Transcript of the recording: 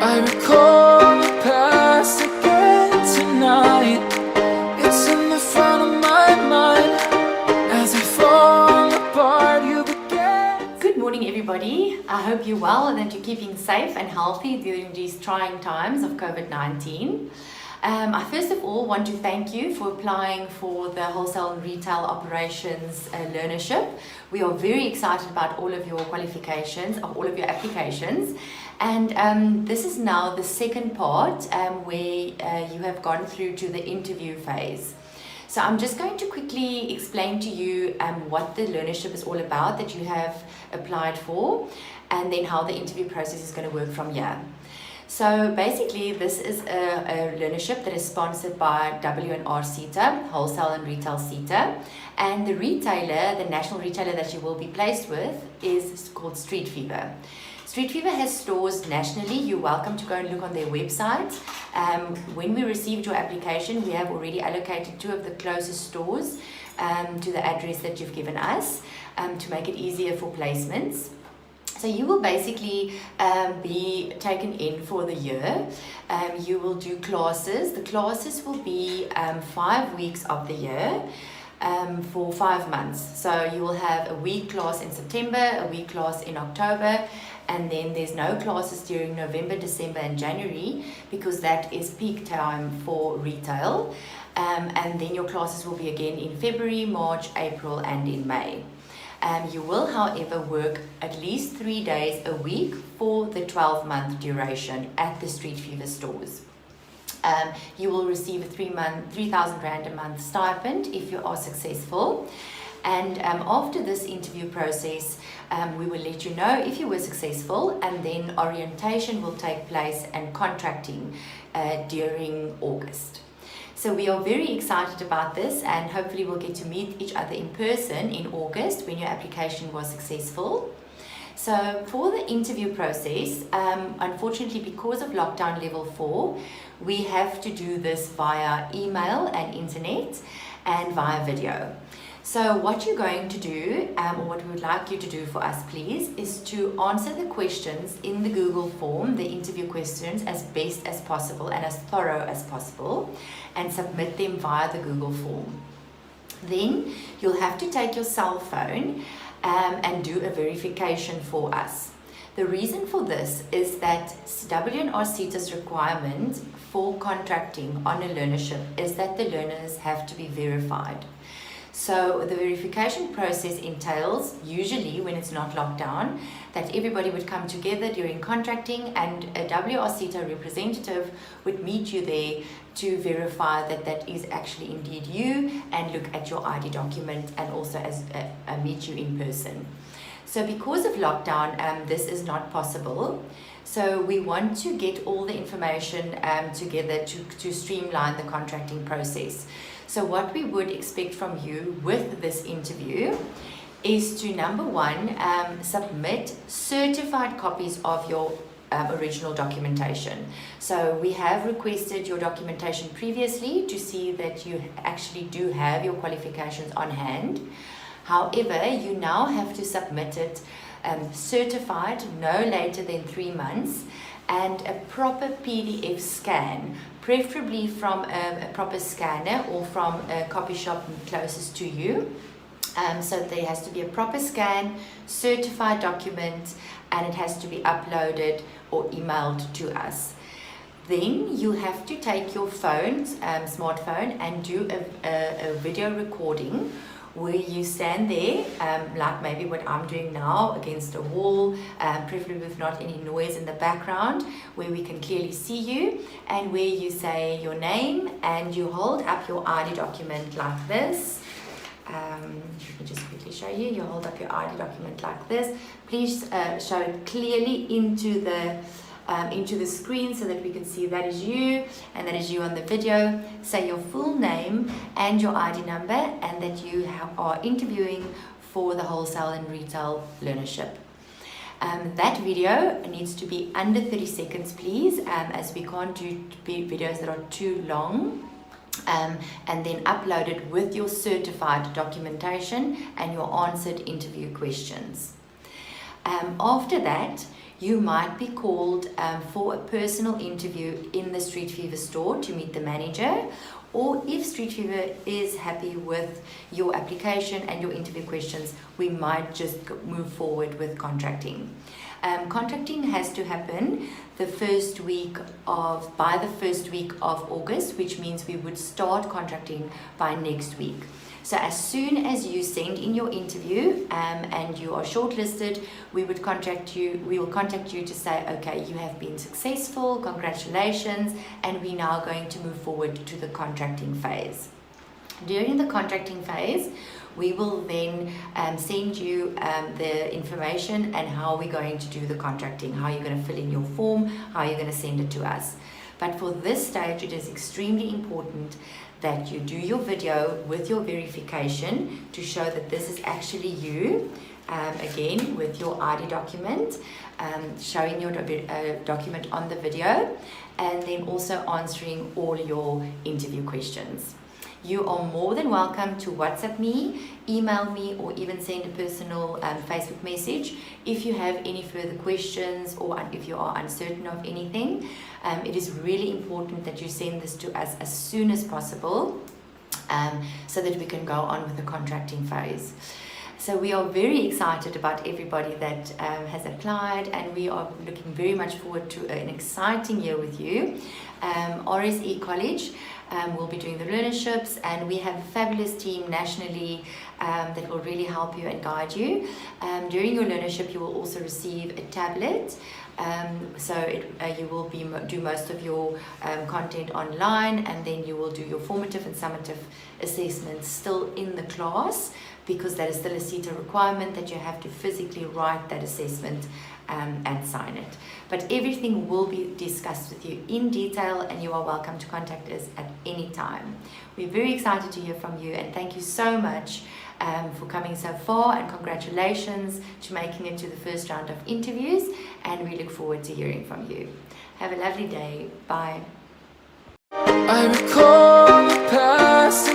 I recall the past again tonight. It's in the front of my mind. As I fall apart, you begin. Good morning, everybody. I hope you're well and that you're keeping safe and healthy during these trying times of COVID-19. I first of all want to thank you for applying for the Wholesale and Retail Operations Learnership. We are very excited about all of your qualifications, of all of your applications. And this is now the second part where you have gone through to the interview phase. So I'm just going to quickly explain to you what the learnership is all about that you have applied for, and then how the interview process is going to work from here. So basically, this is a learnership that is sponsored by W&R CETA, Wholesale and Retail CETA, and the retailer, the national retailer that you will be placed with, is called Street Fever. Street Fever has stores nationally. You're welcome to go and look on their website. When we received your application, we have already allocated 2 of the closest stores to the address that you've given us to make it easier for placements. So you will basically be taken in for the year. You will do classes. The classes will be 5 weeks of the year for 5 months. So you will have a week class in September, a week class in October, and then there's no classes during November, December and January because that is peak time for retail. And then your classes will be again in February, March, April and in May. You will, however, work at least 3 days a week for the 12-month duration at the Street Fever stores. You will receive a 3,000 Rand a month stipend if you are successful. And after this interview process, we will let you know if you were successful, and then orientation will take place and contracting during August. So we are very excited about this, and hopefully we'll get to meet each other in person in August when your application was successful. So for the interview process, unfortunately because of lockdown level 4, we have to do this via email and internet and via video. So what you're going to do, or what we would like you to do for us please, is to answer the questions in the Google form, the interview questions, as best as possible and as thorough as possible, and submit them via the Google form. Then you'll have to take your cell phone and do a verification for us. The reason for this is that W&R CETA's requirement for contracting on a learnership is that the learners have to be verified. So the verification process entails, usually when it's not locked down, that everybody would come together during contracting and a W&R CETA representative would meet you there to verify that that is actually indeed you, and look at your ID document and also meet you in person. So because of lockdown, this is not possible. So we want to get all the information together to streamline the contracting process. So what we would expect from you with this interview is to, number 1, submit certified copies of your original documentation. So we have requested your documentation previously to see that you actually do have your qualifications on hand. However, you now have to submit it certified no later than 3 months, and a proper PDF scan, preferably from a proper scanner or from a copy shop closest to you. So there has to be a proper scan, certified document, and it has to be uploaded or emailed to us. Then you have to take your phone, smartphone, and do a video recording where you stand there, like maybe what I'm doing now, against a wall, preferably with not any noise in the background, where we can clearly see you, and where you say your name and you hold up your ID document like this. Let me just quickly show you. You hold up your ID document like this. Please show it clearly into the screen so that we can see that is you and that is you on the video. Say your full name and your ID number, and that you are interviewing for the Wholesale and Retail Learnership. That video needs to be under 30 seconds please, as we can't do videos that are too long. And then upload it with your certified documentation and your answered interview questions. After that, you might be called for a personal interview in the Street Fever store to meet the manager, or if Street Fever is happy with your application and your interview questions, we might just move forward with contracting. Contracting has to happen by the first week of August, which means we would start contracting by next week. So as soon as you send in your interview and you are shortlisted, we will contact you to say, okay, you have been successful, congratulations, and we're now going to move forward to the contracting phase. During the contracting phase, we will then send you the information and how we're going to do the contracting, how you're going to fill in your form, how you're going to send it to us. But for this stage, it is extremely important that you do your video with your verification to show that this is actually you, again with your ID document, showing your document on the video, and then also answering all your interview questions. You are more than welcome to WhatsApp me, email me, or even send a personal Facebook message if you have any further questions or if you are uncertain of anything. It is really important that you send this to us as soon as possible so that we can go on with the contracting phase. So we are very excited about everybody that has applied, and we are looking very much forward to an exciting year with you. RSE College will be doing the learnerships, and we have a fabulous team nationally that will really help you and guide you. During your learnership, you will also receive a tablet. You will do most of your content online, and then you will do your formative and summative assessments still in the class, because that is still a CETA requirement that you have to physically write that assessment and sign it. But everything will be discussed with you in detail, and you are welcome to contact us at any time. We're very excited to hear from you, and thank you so much for coming so far, and congratulations to making it to the first round of interviews, and we look forward to hearing from you. Have a lovely day. Bye. I recall the past